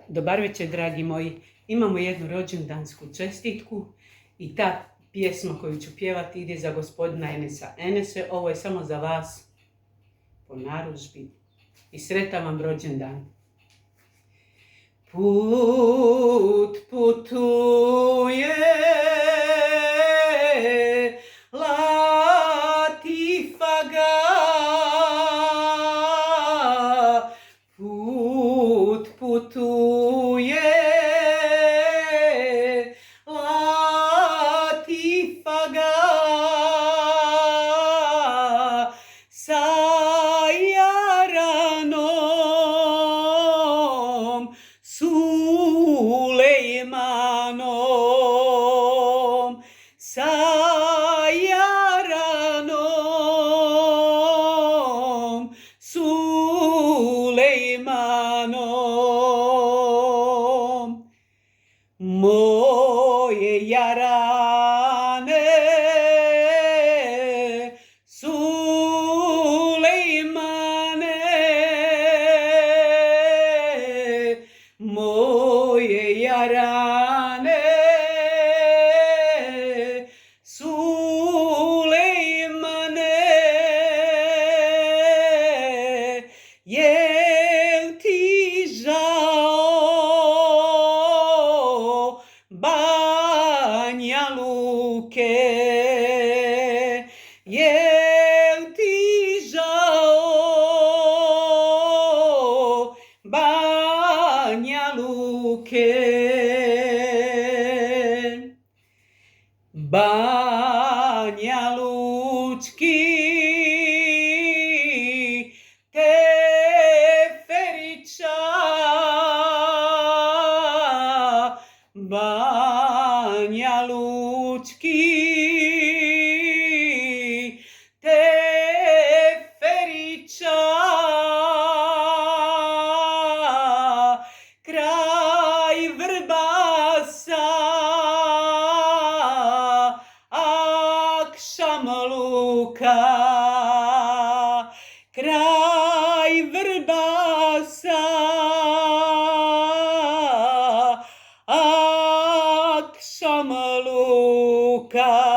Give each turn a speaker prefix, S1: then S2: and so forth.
S1: Dobar večer, dragi moji. Imamo jednu rođendansku čestitku i ta pjesma koju ću pjevati ide za gospodina Enesa. Enese, ovo je samo za vas po narudžbi i sretan vam rođendan. Put putuje Latifa ga, put putuje Latifa ga, sa Jaranom Sulejmanom, sa Jaranom Sulejmanom. Moje Jarane Sulejmane, moje Jarane Sulejmane, jel ti žao Banja Luke, jel ti žao Banja Luke? Banja Lučki Teferića, Banja Lučki Teferića, kraj Vrbasa Akšamluka, kraj Vrbasa Akšamluka.